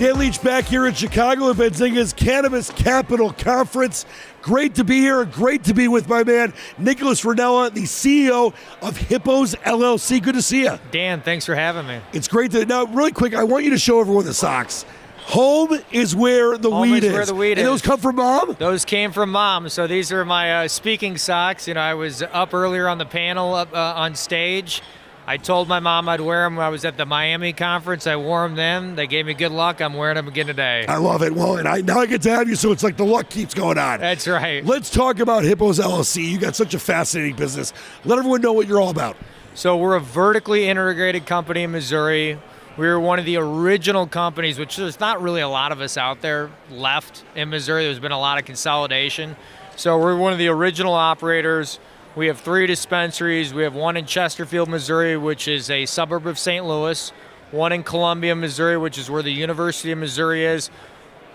Dan Leach back here in Chicago at Benzinga's Cannabis Capital Conference. Great to be here. Great to be with my man, Nicholas Ranella, the CEO of Hippos, LLC. Good to see you. Dan, thanks for having me. It's great to... Now, really quick, I want you to show everyone the socks. Home is where the weed is. Where the weed and those come from Mom? Those came from Mom. So these are my speaking socks. You know, I was up earlier on the panel up on stage. I told my mom I'd wear them when I was at the Miami conference. I wore them then. They gave me good luck. I'm wearing them again today. I love it. Well, and now I get to have you, so it's like the luck keeps going on. That's right. Let's talk about Hippos LLC. You got such a fascinating business. Let everyone know what you're all about. So we're a vertically integrated company in Missouri. We were one of the original companies, which there's not really a lot of us out there left in Missouri. There's been a lot of consolidation. So we're one of the original operators. We have 3 dispensaries. We have one in Chesterfield, Missouri, which is a suburb of St. Louis, one in Columbia, Missouri, which is where the University of Missouri is,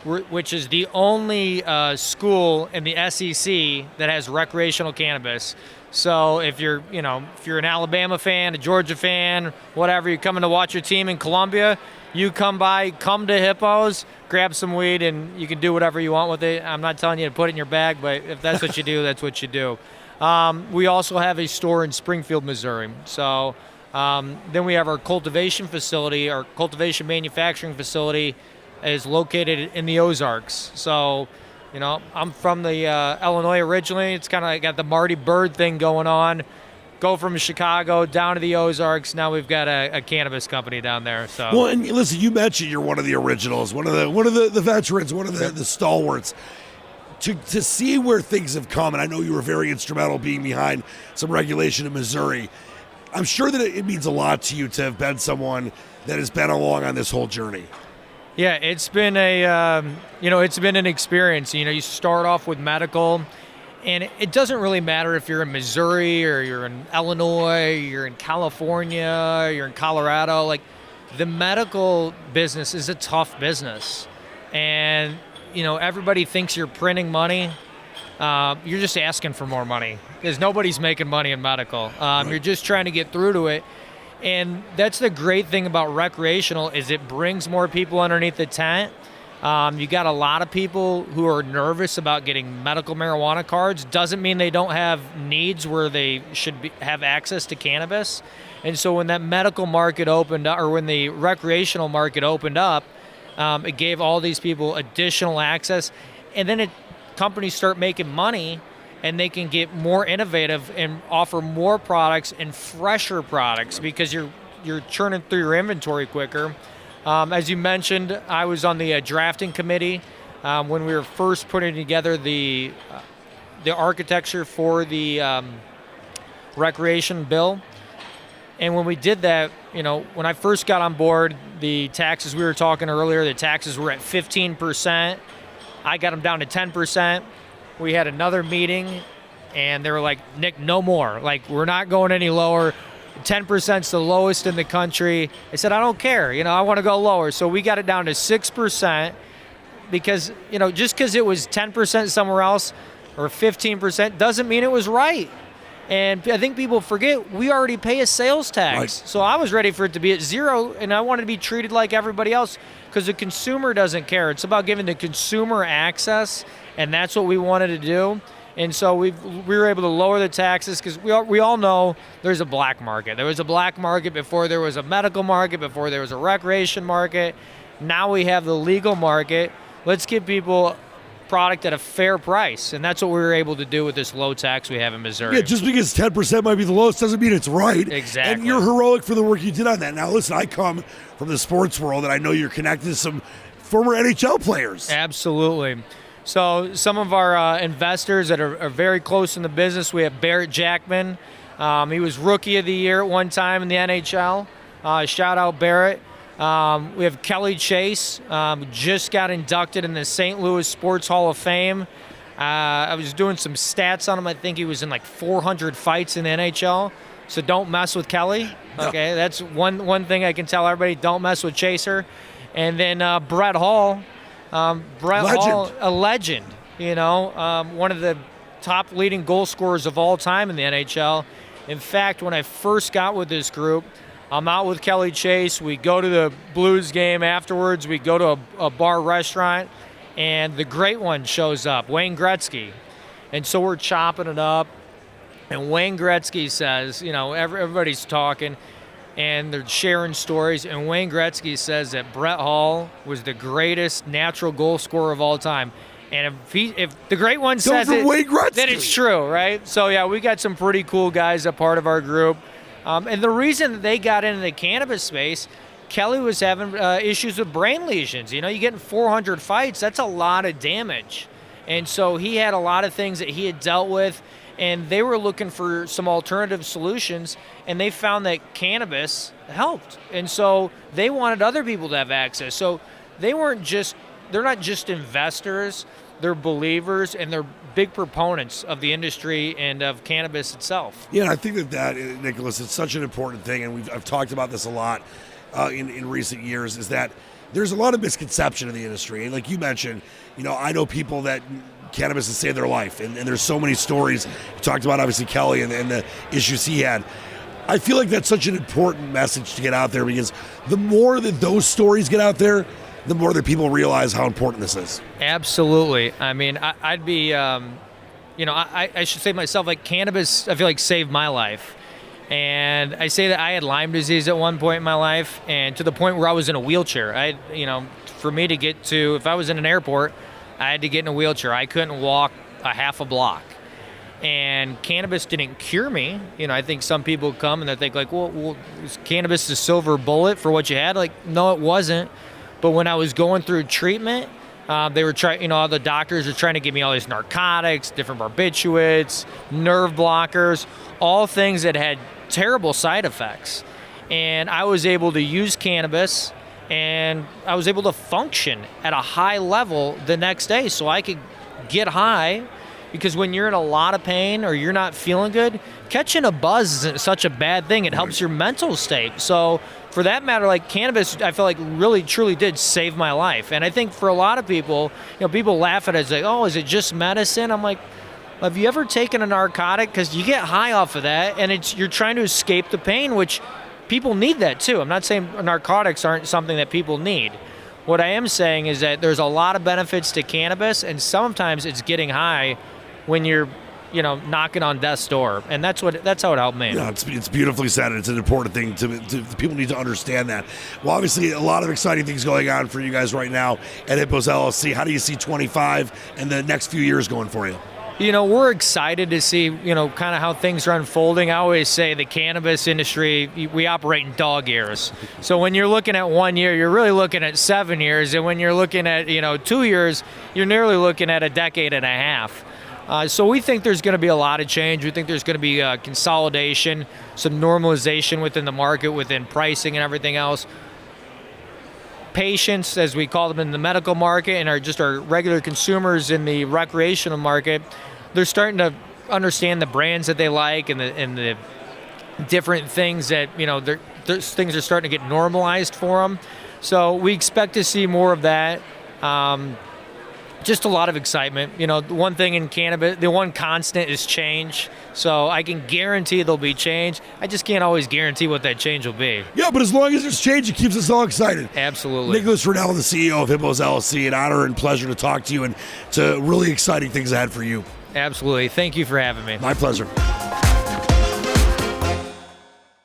which is the only school in the SEC that has recreational cannabis. So if you're an Alabama fan, a Georgia fan, whatever, you're coming to watch your team in Columbia, you come to Hippos, grab some weed, and you can do whatever you want with it. I'm not telling you to put it in your bag, but if that's what you do, that's what you do. We also have a store in Springfield, Missouri. So then we have our cultivation facility. Our cultivation manufacturing facility is located in the Ozarks. So, you know, I'm from the Illinois originally. It's kind of like got the Marty Bird thing going on. Go from Chicago down to the Ozarks. Now we've got a cannabis company down there. So well, and listen, you mentioned you're one of the originals, one of the veterans, one of the stalwarts. To see where things have come, and I know you were very instrumental being behind some regulation in Missouri, I'm sure that it means a lot to you to have been someone that has been along on this whole journey. Yeah, it's been it's been an experience. You know, you start off with medical, and it doesn't really matter if you're in Missouri or you're in Illinois, you're in California, you're in Colorado. Like, the medical business is a tough business, and you know, everybody thinks you're printing money. You're just asking for more money because nobody's making money in medical. You're just trying to get through to it. And that's the great thing about recreational is it brings more people underneath the tent. You got a lot of people who are nervous about getting medical marijuana cards. Doesn't mean they don't have needs where they should have access to cannabis. And so when that medical market opened up, or when the recreational market opened up, it gave all these people additional access, and then companies start making money, and they can get more innovative and offer more products and fresher products because you're churning through your inventory quicker. As you mentioned, I was on the drafting committee when we were first putting together the architecture for the recreation bill. And when we did that, you know, when I first got on board, the taxes we were talking earlier, the taxes were at 15%. I got them down to 10%. We had another meeting, and they were like, Nick, no more. Like, we're not going any lower. 10% is the lowest in the country. I said, I don't care. You know, I want to go lower. So we got it down to 6% because, you know, just because it was 10% somewhere else or 15% doesn't mean it was right. And I think people forget we already pay a sales tax. Right. So I was ready for it to be at 0, and I wanted to be treated like everybody else because the consumer doesn't care. It's about giving the consumer access, and that's what we wanted to do. And so we were able to lower the taxes because we all know there's a black market. There was a black market before there was a medical market, before there was a recreation market. Now we have the legal market. Let's give people product at a fair price, and that's what we were able to do with this low tax we have in Missouri. Yeah, just because 10% might be the lowest doesn't mean it's right. Exactly. And you're heroic for the work you did on that. Now, listen, I come from the sports world, and I know you're connected to some former NHL players. Absolutely. So some of our investors that are very close in the business, we have Barrett Jackman. He was Rookie of the Year at one time in the NHL. Shout out Barrett. We have Kelly Chase, just got inducted in the St. Louis Sports Hall of Fame. I was doing some stats on him. I think he was in like 400 fights in the NHL. So don't mess with Kelly. Okay, that's one thing I can tell everybody. Don't mess with Chaser. And then Brett Hall. Hall, a legend. You know, one of the top leading goal scorers of all time in the NHL. In fact, when I first got with this group, I'm out with Kelly Chase. We go to the Blues game afterwards. We go to a bar restaurant, and the great one shows up, Wayne Gretzky. And so we're chopping it up, and Wayne Gretzky says, everybody's talking, and they're sharing stories, and Wayne Gretzky says that Brett Hull was the greatest natural goal scorer of all time. And if the great one says it, then it's true, right? So, yeah, we got some pretty cool guys a part of our group. And the reason that they got into the cannabis space, Kelly was having issues with brain lesions. You get in 400 fights, that's a lot of damage. And so he had a lot of things that he had dealt with, and they were looking for some alternative solutions, and they found that cannabis helped. And so they wanted other people to have access. So they're not just investors, they're believers, and they're big proponents of the industry and of cannabis itself. Yeah, and I think that Nicholas, it's such an important thing, and I've talked about this a lot in recent years, is that there's a lot of misconception in the industry. And like you mentioned, I know people that cannabis has saved their life, and there's so many stories. You talked about, obviously, Kelly and the issues he had. I feel like that's such an important message to get out there, because the more that those stories get out there, the more that people realize how important this is. Absolutely. I mean, I'd be, I should say myself, like, cannabis, I feel like, saved my life. And I say that I had Lyme disease at one point in my life, and to the point where I was in a wheelchair. For me to get to, if I was in an airport, I had to get in a wheelchair. I couldn't walk a half a block. And cannabis didn't cure me. I think some people come and they think, like, well, is cannabis the silver bullet for what you had? Like, no, it wasn't. But when I was going through treatment, they were trying, all the doctors were trying to give me all these narcotics, different barbiturates, nerve blockers, all things that had terrible side effects. And I was able to use cannabis, and I was able to function at a high level the next day, so I could get high. Because when you're in a lot of pain or you're not feeling good, catching a buzz isn't such a bad thing. It helps your mental state. So for that matter, like, cannabis, I feel like really, truly did save my life. And I think for a lot of people, people laugh at it as like, oh, is it just medicine? I'm like, have you ever taken a narcotic? Because you get high off of that, and you're trying to escape the pain, which people need that too. I'm not saying narcotics aren't something that people need. What I am saying is that there's a lot of benefits to cannabis, and sometimes it's getting high when you're, knocking on death's door, and that's how it helped me. Yeah, it's beautifully said, and it's an important thing to people need to understand that. Well, obviously, a lot of exciting things going on for you guys right now at Hippos LLC. How do you see 25 and the next few years going for you? We're excited to see, kind of how things are unfolding. I always say the cannabis industry, we operate in dog years. So when you're looking at 1 year, you're really looking at 7 years. And when you're looking at, 2 years, you're nearly looking at a decade and a half. So we think there's going to be a lot of change. We think there's going to be consolidation, some normalization within the market, within pricing and everything else. Patients, as we call them in the medical market, and our regular consumers in the recreational market, they're starting to understand the brands that they like and the different things that, those things are starting to get normalized for them. So we expect to see more of that. Just a lot of excitement. The one thing in cannabis, the one constant is change. So I can guarantee there'll be change. I just can't always guarantee what that change will be. Yeah, but as long as there's change, it keeps us all excited. Absolutely. Nicholas Riddell, the CEO of Hippos LLC, an honor and pleasure to talk to you, and to really exciting things ahead for you. Absolutely. Thank you for having me. My pleasure.